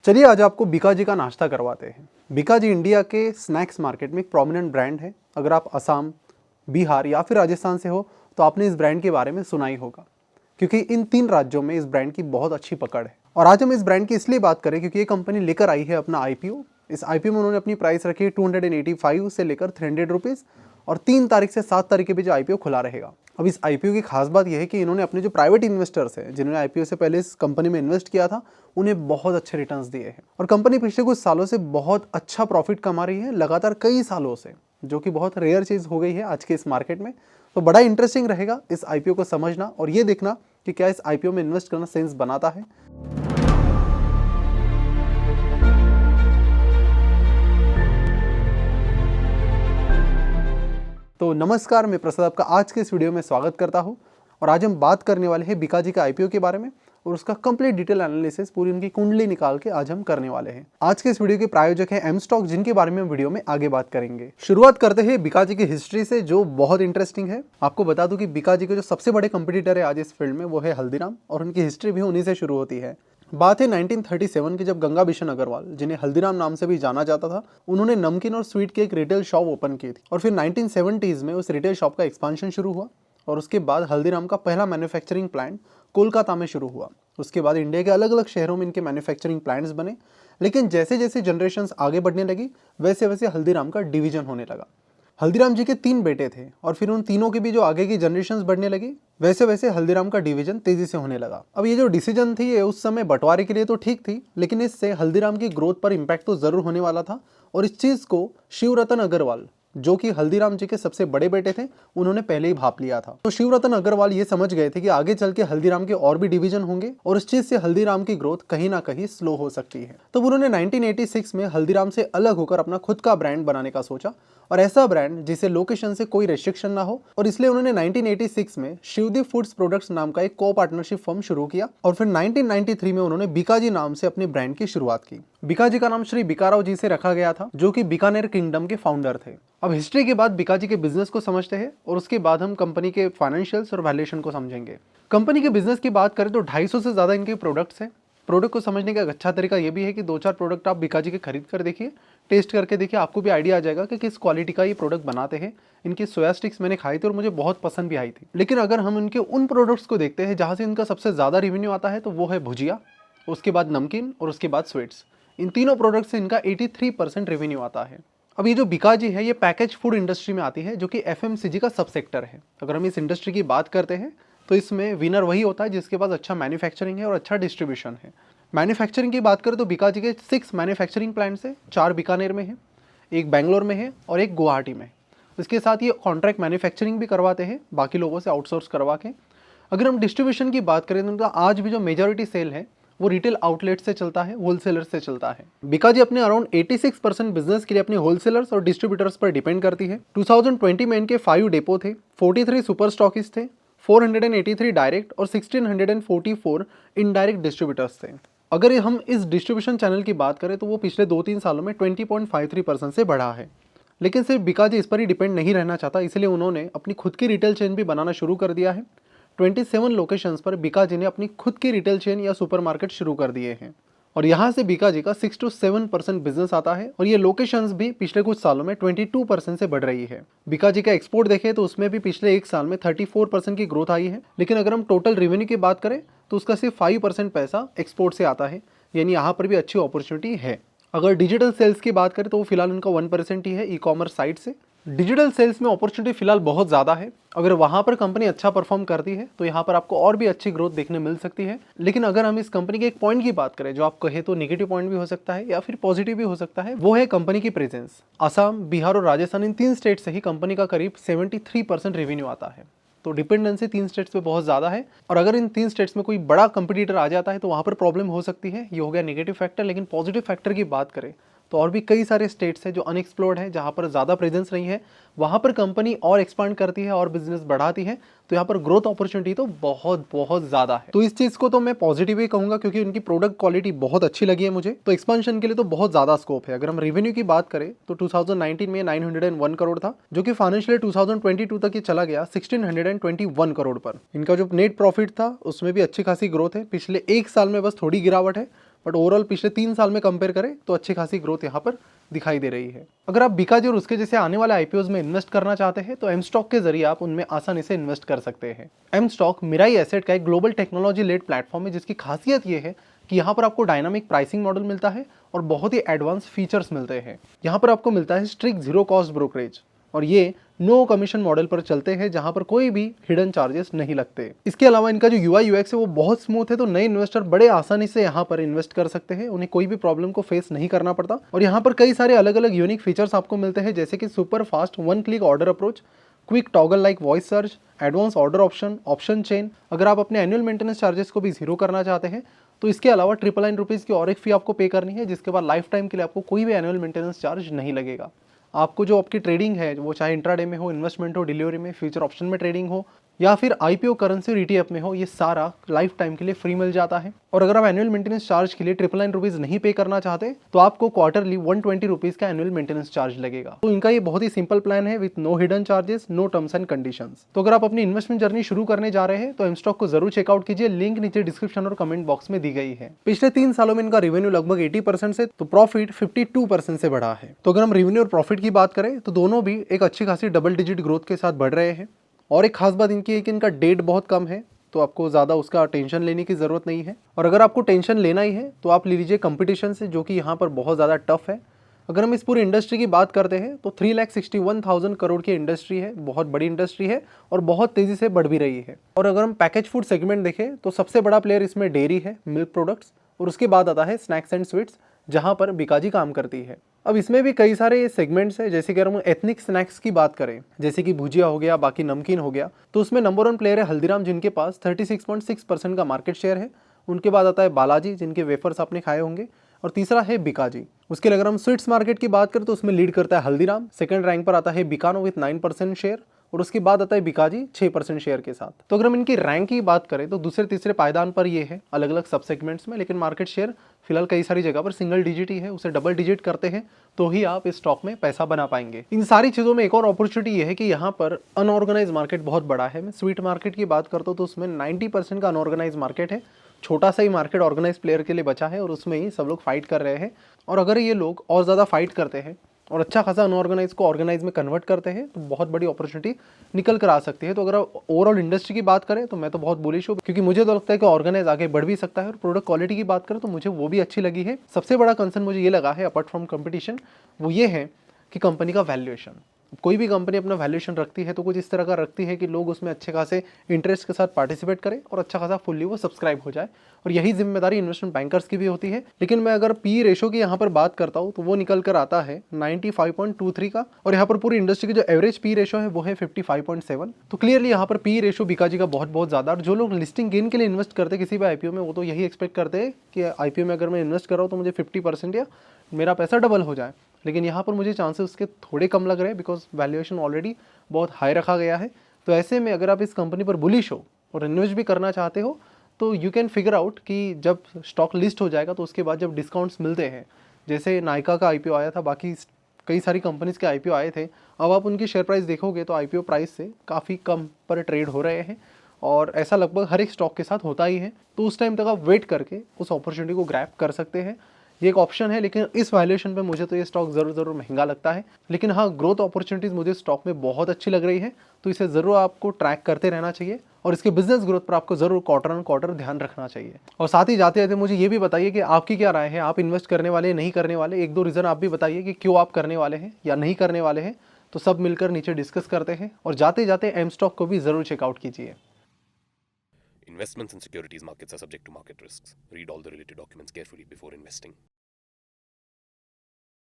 चलिए आज आपको बीकाजी का नाश्ता करवाते हैं। बीकाजी इंडिया के स्नैक्स मार्केट में एक प्रोमिनेंट ब्रांड है। अगर आप असम, बिहार या फिर राजस्थान से हो तो आपने इस ब्रांड के बारे में सुना ही होगा, क्योंकि इन 3 राज्यों में इस ब्रांड की बहुत अच्छी पकड़ है। और आज हम इस ब्रांड की इसलिए बात करें क्योंकि ये कंपनी लेकर आई है अपना आईपीओ। इस आईपीओ में उन्होंने अपनी प्राइस रखी है 285 से लेकर 300 रुपीज़, और 3 तारीख से 7 तारीख के बीच आईपीओ खुला रहेगा। अब इस आईपीओ की खास बात यह है कि इन्होंने अपने जो प्राइवेट इन्वेस्टर्स हैं, जिन्होंने आईपीओ से पहले इस कंपनी में इन्वेस्ट किया था, उन्हें बहुत अच्छे रिटर्न्स दिए हैं। और कंपनी पिछले कुछ सालों से बहुत अच्छा प्रॉफिट कमा रही है, लगातार कई सालों से, जो कि बहुत रेयर चीज़ हो गई है आज के इस मार्केट में। तो बड़ा इंटरेस्टिंग रहेगा इस आईपीओ को समझना और ये देखना कि क्या इस आईपीओ में इन्वेस्ट करना सेंस बनाता है। तो नमस्कार, मैं प्रसाद आपका आज के इस वीडियो में स्वागत करता हूं। और आज हम बात करने वाले हैं बीकाजी का आईपीओ के बारे में और उसका कंप्लीट डिटेल एनालिसिस, पूरी उनकी कुंडली निकाल के आज हम करने वाले हैं। आज के इस वीडियो के प्रायोजक हैं एम स्टॉक, जिनके बारे में हम वीडियो में आगे बात करेंगे। शुरुआत करते हैं बीकाजी की हिस्ट्री से, जो बहुत इंटरेस्टिंग है। आपको बता दूं कि बीकाजी के जो सबसे बड़े कंपटीटर है आज इस फील्ड में, वो है हल्दीराम, और उनकी हिस्ट्री भी उन्हीं से शुरू होती है। बात है 1937 की, जब गंगा बिशन अग्रवाल, जिन्हें हल्दीराम नाम से भी जाना जाता था, उन्होंने नमकीन और स्वीट की एक रिटेल शॉप ओपन की थी। और फिर 1970s में उस रिटेल शॉप का एक्सपांशन शुरू हुआ और उसके बाद हल्दीराम का पहला मैन्युफैक्चरिंग प्लांट कोलकाता में शुरू हुआ। उसके बाद इंडिया के अलग अलग शहरों में इनके मैन्युफैक्चरिंग प्लांट्स बने। लेकिन जैसे जैसे जनरेशन्स आगे बढ़ने लगी, वैसे वैसे हल्दीराम का डिवीजन होने लगा। हल्दीराम जी के 3 बेटे थे और फिर उन तीनों के भी जो आगे की जनरेशन्स बढ़ने लगी, वैसे वैसे हल्दीराम का डिवीजन तेजी से होने लगा। अब ये जो डिसीजन थी, ये उस समय बंटवारे के लिए तो ठीक थी, लेकिन इससे हल्दीराम की ग्रोथ पर इम्पैक्ट तो जरूर होने वाला था। और इस चीज को शिवरतन अग्रवाल, जो कि हल्दीराम जी के सबसे बड़े बेटे थे, उन्होंने पहले ही भाप लिया था। तो शिवरतन अग्रवाल ये समझ गए थे कि आगे चल के हल्दीराम के और भी डिवीजन होंगे और इस चीज से हल्दीराम की ग्रोथ कहीं ना कहीं स्लो हो सकती है। तो उन्होंने 1986 में हल्दीराम से अलग होकर अपना खुद का ब्रांड बनाने का सोचा, और ऐसा ब्रांड जिसे लोकेशन से कोई रेस्ट्रिक्शन ना हो। और इसलिए उन्होंने 1986 में शिवदी फूड्स प्रोडक्ट्स नाम का एक को पार्टनरशिप फर्म शुरू किया। और फिर 1993 में उन्होंने बीकाजी नाम से अपने ब्रांड की शुरुआत की। बीकाजी का नाम श्री बीकाराव जी से रखा गया था, जो कि बीकानेर किंगडम के फाउंडर थे। अब हिस्ट्री के बाद बीकाजी के बिजनेस को समझते हैं और उसके बाद हम कंपनी के फाइनेंशियल्स और वैल्यूएशन को समझेंगे। कंपनी के बिजनेस की बात करें तो 250 से ज्यादा इनके प्रोडक्ट्स हैं। प्रोडक्ट को समझने का एक अच्छा तरीका यह भी है कि 2-4 प्रोडक्ट आप बीकाजी के खरीद कर देखिए, टेस्ट करके देखिए, आपको भी आइडिया आ जाएगा कि किस क्वालिटी का ये प्रोडक्ट बनाते हैं। इनकी सोया स्टिक्स मैंने खाई थी और मुझे बहुत पसंद भी आई थी। लेकिन अगर हम इनके उन प्रोडक्ट्स को देखते हैं जहाँ से इनका सबसे ज़्यादा रेवेन्यू आता है, तो वो है भुजिया, उसके बाद नमकीन और उसके बाद स्वीट्स। इन तीनों प्रोडक्ट से इनका 83% रेवेन्यू आता है। अब ये जो बीकाजी है, ये पैकेज फूड इंडस्ट्री में आती है, जो कि एफएमसीजी का सब सेक्टर है। अगर हम इस इंडस्ट्री की बात करते हैं तो इसमें विनर वही होता है जिसके पास अच्छा मैन्युफैक्चरिंग है और अच्छा डिस्ट्रीब्यूशन है। मैन्युफैक्चरिंग की बात करें तो बीकाजी के 6 मैन्युफैक्चरिंग प्लांट्स है। 4 बीकानेर में है, एक बेंगलोर में है और एक गुवाहाटी में। इसके साथ ये कॉन्ट्रैक्ट मैन्युफैक्चरिंग भी करवाते हैं बाकी लोगों से आउटसोर्स करवा के। अगर हम डिस्ट्रीब्यूशन की बात करें तो आज भी जो मेजॉरिटी सेल है वो रिटेल आउटलेट से चलता है, होलसेलर से चलता है। बीकाजी अपने अराउंड 86% बिजनेस के लिए अपने होलसेलर्स और डिस्ट्रीब्यूटर्स पर डिपेंड करती है। 2020 में इनके 5 डेपो थे, 43 सुपर स्टॉकिस्ट थे, 483 डायरेक्ट और 1644 इनडायरेक्ट डिस्ट्रीब्यूटर्स थे। अगर हम इस डिस्ट्रीब्यूशन चैनल की बात करें तो वो पिछले 2-3 सालों में 20.53% से बढ़ा है। लेकिन सिर्फ बीकाजी इस पर ही डिपेंड नहीं रहना चाहता, इसलिए उन्होंने अपनी खुद की रिटेल चेन भी बनाना शुरू कर दिया है। 27 लोकेशंस पर बीकाजी ने अपनी खुद की रिटेल चेन या सुपरमार्केट शुरू कर दिए हैं और यहाँ से बीकाजी का 6 to 7% बिजनेस आता है। और ये लोकेशंस भी पिछले कुछ सालों में 22% से बढ़ रही है। बीकाजी का एक्सपोर्ट देखें तो उसमें भी पिछले 1 साल में 34% की ग्रोथ आई है। लेकिन अगर हम टोटल रेवेन्यू की बात करें तो उसका सिर्फ 5% पैसा एक्सपोर्ट से आता है, यानी यहाँ पर भी अच्छी अपॉर्चुनिटी है। अगर डिजिटल सेल्स की बात करें तो वो फिलहाल उनका 1% ही है ई कॉमर्स साइट से। डिजिटल सेल्स में अपॉर्चुनिटी फिलहाल बहुत ज़्यादा है। अगर वहाँ पर कंपनी अच्छा परफॉर्म करती है तो यहाँ पर आपको और भी अच्छी ग्रोथ देखने मिल सकती है। लेकिन अगर हम इस कंपनी के एक पॉइंट की बात करें, जो आप कहे तो नेगेटिव पॉइंट भी हो सकता है या फिर पॉजिटिव भी हो सकता है, वो है कंपनी की प्रेजेंस। असम, बिहार और राजस्थान, इन 3 स्टेट से ही कंपनी का करीब 73% रेवेन्यू आता है। तो डिपेंडेंसी 3 स्टेट्स पे बहुत ज़्यादा है। और अगर इन 3 स्टेट्स में कोई बड़ा कंपटीटर आ जाता है तो वहाँ पर प्रॉब्लम हो सकती है। ये हो गया नेगेटिव फैक्टर। लेकिन पॉजिटिव फैक्टर की बात करें तो और भी कई सारे स्टेट्स हैं जो अनएक्सप्लोर्ड है, जहाँ पर ज़्यादा प्रेजेंस नहीं है। वहाँ पर कंपनी और एक्सपांड करती है और बिजनेस बढ़ाती है, तो यहाँ पर ग्रोथ अपॉर्चुनिटी तो बहुत बहुत ज़्यादा है। तो इस चीज़ को तो मैं पॉजिटिव ही कहूँगा, क्योंकि उनकी प्रोडक्ट क्वालिटी बहुत अच्छी लगी है मुझे। तो एक्सपांशन के लिए तो बहुत ज़्यादा स्कोप है। अगर हम रेवेन्यू की बात करें तो 2019 में 901 करोड़ था, जो कि फाइनेंशियल 2022 तक ये चला गया 1621 करोड़ पर। इनका जो नेट प्रॉफिट था उसमें भी अच्छी खासी ग्रोथ है। पिछले 1 साल में बस थोड़ी गिरावट है, बट ओवरऑल पिछले 3 साल में कंपेयर करें तो अच्छी खासी ग्रोथ यहाँ पर दिखाई दे रही है। अगर आप बिकाजी और उसके जैसे आने वाले आईपीओज में इन्वेस्ट करना चाहते हैं तो एम स्टॉक के जरिए आप उनमें आसानी से इन्वेस्ट कर सकते हैं। एम स्टॉक मिराई एसेट का एक ग्लोबल टेक्नोलॉजी लेड प्लेटफॉर्म है, जिसकी खासियत ये है कि यहाँ पर आपको डायनामिक प्राइसिंग मॉडल मिलता है और बहुत ही एडवांस फीचर्स मिलते हैं। यहाँ पर आपको मिलता है स्ट्रिक्ट जीरो कॉस्ट ब्रोकरेज, और ये नो कमीशन मॉडल पर चलते हैं जहां पर कोई भी हिडन चार्जेस नहीं लगते। इसके अलावा इनका जो यूआई यूएक्स है वो बहुत स्मूथ है, तो नए इन्वेस्टर बड़े आसानी से यहाँ पर इन्वेस्ट कर सकते हैं, उन्हें कोई भी प्रॉब्लम को फेस नहीं करना पड़ता। और यहाँ पर कई सारे अलग अलग यूनिक फीचर्स आपको मिलते हैं, जैसे कि super fast one click order approach, quick toggle like voice search, advance order option, option chain. अगर आप अपने एनुअल मेंटेनेंस चार्जेस को भी जीरो करना चाहते हैं तो इसके अलावा 999 रुपीज़ की और एक फी आपको पे करनी है, जिसके बाद लाइफ टाइम के लिए आपको कोई भी एनुअल मेंटेनेंस चार्ज नहीं लगेगा। आपको जो आपकी ट्रेडिंग है, वो चाहे इंट्राडे में हो, इन्वेस्टमेंट हो, डिलीवरी में, फ्यूचर ऑप्शन में ट्रेडिंग हो, या फिर आईपीओ करेंसी और ईटीएफ में हो, ये सारा लाइफ टाइम के लिए फ्री मिल जाता है। और अगर आप एनुअल मेंटेनेंस चार्ज के लिए 999 रुपीज़ नहीं पे करना चाहते तो आपको क्वार्टरली 120 रुपीज़ का एनुअल मेंटेनेंस चार्ज लगेगा। तो इनका ये बहुत ही सिंपल प्लान है with no hidden charges, no terms and conditions. तो अगर आप अपनी इन्वेस्टमेंट जर्नी शुरू करने जा रहे हैं तो एमस्टॉक को जरूर चेकआउट कीजिए, लिंक नीचे डिस्क्रिप्शन और कमेंट बॉक्स में दी गई है। पिछले 3 सालों में इनका रेवेन्यू लगभग 80% से तो प्रॉफिट 52% से बढ़ा है। तो अगर हम रेवेन्यू और प्रॉफिट की बात करें तो दोनों भी एक अच्छी खासी डबल डिजिट ग्रोथ के साथ बढ़ रहे हैं। और एक खास बात इनकी है कि इनका डेट बहुत कम है, तो आपको ज़्यादा उसका टेंशन लेने की ज़रूरत नहीं है। और अगर आपको टेंशन लेना ही है तो आप ले लीजिए कंपटीशन से, जो कि यहाँ पर बहुत ज़्यादा टफ है। अगर हम इस पूरी इंडस्ट्री की बात करते हैं तो 3,61,000 करोड़ की इंडस्ट्री है, बहुत बड़ी इंडस्ट्री है और बहुत तेज़ी से बढ़ भी रही है। और अगर हम पैकेज फूड सेगमेंट देखें तो सबसे बड़ा प्लेयर इसमें डेयरी है, मिल्क प्रोडक्ट्स, और उसके बाद आता है स्नैक्स एंड स्वीट्स, जहाँ पर बिकाजी काम करती है। अब इसमें भी कई सारे सेगमेंट्स हैं, जैसे कि अगर हम एथनिक स्नैक्स की बात करें, जैसे कि भुजिया हो गया, बाकी नमकीन हो गया, तो उसमें नंबर 1 प्लेयर है हल्दीराम, जिनके पास 36.6% का मार्केट शेयर है। उनके बाद आता है बालाजी, जिनके वेफर्स आपने खाए होंगे, और तीसरा है बिकाजी। उसके लिए अगर हम स्वीट्स मार्केट की बात करें तो उसमें लीड करता है हल्दीराम, सेकंड रैंक पर आता है बिकानो विथ 9% शेयर, और उसके बाद आता है बिकाजी 6% शेयर के साथ। तो अगर हम इनकी रैंक की बात करें तो दूसरे तीसरे पायदान पर ये है अलग अलग सब सेगमेंट्स में, लेकिन मार्केट शेयर फिलहाल कई सारी जगह पर सिंगल डिजिट ही है, उसे डबल डिजिट करते हैं तो ही आप इस स्टॉक में पैसा बना पाएंगे। इन सारी चीज़ों में एक और अपॉर्चुनिटी ये है कि यहाँ पर अनऑर्गेनाइज मार्केट बहुत बड़ा है। मैं स्वीट मार्केट की बात करता हूँ तो उसमें 90% का अनऑर्गेनाइज मार्केट है, छोटा सा ही मार्केट ऑर्गेनाइज प्लेयर के लिए बचा है और उसमें ही सब लोग फाइट कर रहे हैं। और अगर ये लोग और ज़्यादा फाइट करते हैं और अच्छा खासा अनऑर्गेनाइज को ऑर्गेनाइज में कन्वर्ट करते हैं तो बहुत बड़ी अपॉर्चुनिटी निकल कर आ सकती है। तो अगर ओवरऑल इंडस्ट्री की बात करें तो मैं तो बहुत बुलिश हूँ, क्योंकि मुझे तो लगता है कि ऑर्गेनाइज आगे बढ़ भी सकता है। और प्रोडक्ट क्वालिटी की बात करें तो मुझे वो भी अच्छी लगी है। सबसे बड़ा कंसर्न मुझे ये लगा है अपार्ट फ्रॉम कंपटीशन, वो ये है कि कंपनी का वैल्यूएशन। कोई भी कंपनी अपना वैल्यूएशन रखती है तो कुछ इस तरह का रखती है कि लोग उसमें अच्छे खासे इंटरेस्ट के साथ पार्टिसिपेट करें और अच्छा खासा फुल्ली वो सब्सक्राइब हो जाए, और यही जिम्मेदारी इन्वेस्टमेंट बैंकर्स की भी होती है। लेकिन मैं अगर पी रेशो की यहाँ पर बात करता हूँ तो वो निकल कर आता है 95.23 का, और यहाँ पर पूरी इंडस्ट्री की जो एवरेज पी रेशो है वो है 55.7। तो क्लियरली यहाँ पर पी रेशो बिकाजी का बहुत बहुत ज़्यादा। और जो लोग लिस्टिंग गेन के लिए इन्वेस्ट करते हैं किसी भी आईपीओ में, वो तो यही एक्सपेक्ट करते हैं कि आईपीओ में अगर मैं इन्वेस्ट कर रहा हूँ तो मुझे 50% या मेरा पैसा डबल हो जाए। लेकिन यहाँ पर मुझे चांसेस उसके थोड़े कम लग रहे हैं, बिकॉज वैल्यूएशन ऑलरेडी बहुत हाई रखा गया है। तो ऐसे में अगर आप इस कंपनी पर बुलिश हो और इन्वेस्ट भी करना चाहते हो तो यू कैन फिगर आउट कि जब स्टॉक लिस्ट हो जाएगा तो उसके बाद जब डिस्काउंट्स मिलते हैं, जैसे नायका का आईपीओ आया था, बाकी कई सारी कंपनीज के आईपीओ आए थे, अब आप उनकी शेयर प्राइस देखोगे तो आईपीओ प्राइस से काफ़ी कम पर ट्रेड हो रहे हैं, और ऐसा लगभग हर एक स्टॉक के साथ होता ही है। तो उस टाइम तक आप वेट करके उस अपॉर्चुनिटी को ग्रैब कर सकते हैं, ये एक ऑप्शन है। लेकिन इस वैल्यूएशन पे मुझे तो ये स्टॉक ज़रूर महंगा लगता है। लेकिन हाँ, ग्रोथ अपॉर्चुनिटीज़ मुझे स्टॉक में बहुत अच्छी लग रही है, तो इसे ज़रूर आपको ट्रैक करते रहना चाहिए और इसके बिजनेस ग्रोथ पर आपको ज़रूर क्वार्टर ऑन क्वार्टर ध्यान रखना चाहिए। और साथ ही जाते जाते मुझे ये भी बताइए कि आपकी क्या राय है, आप इन्वेस्ट करने वाले नहीं करने वाले, 1-2 रीज़न आप भी बताइए कि क्यों आप करने वाले हैं या नहीं करने वाले हैं। तो सब मिलकर नीचे डिस्कस करते हैं, और जाते जाते एम स्टॉक को भी ज़रूर चेकआउट कीजिए। Investments in securities markets are subject to market risks. Read all the related documents carefully before investing.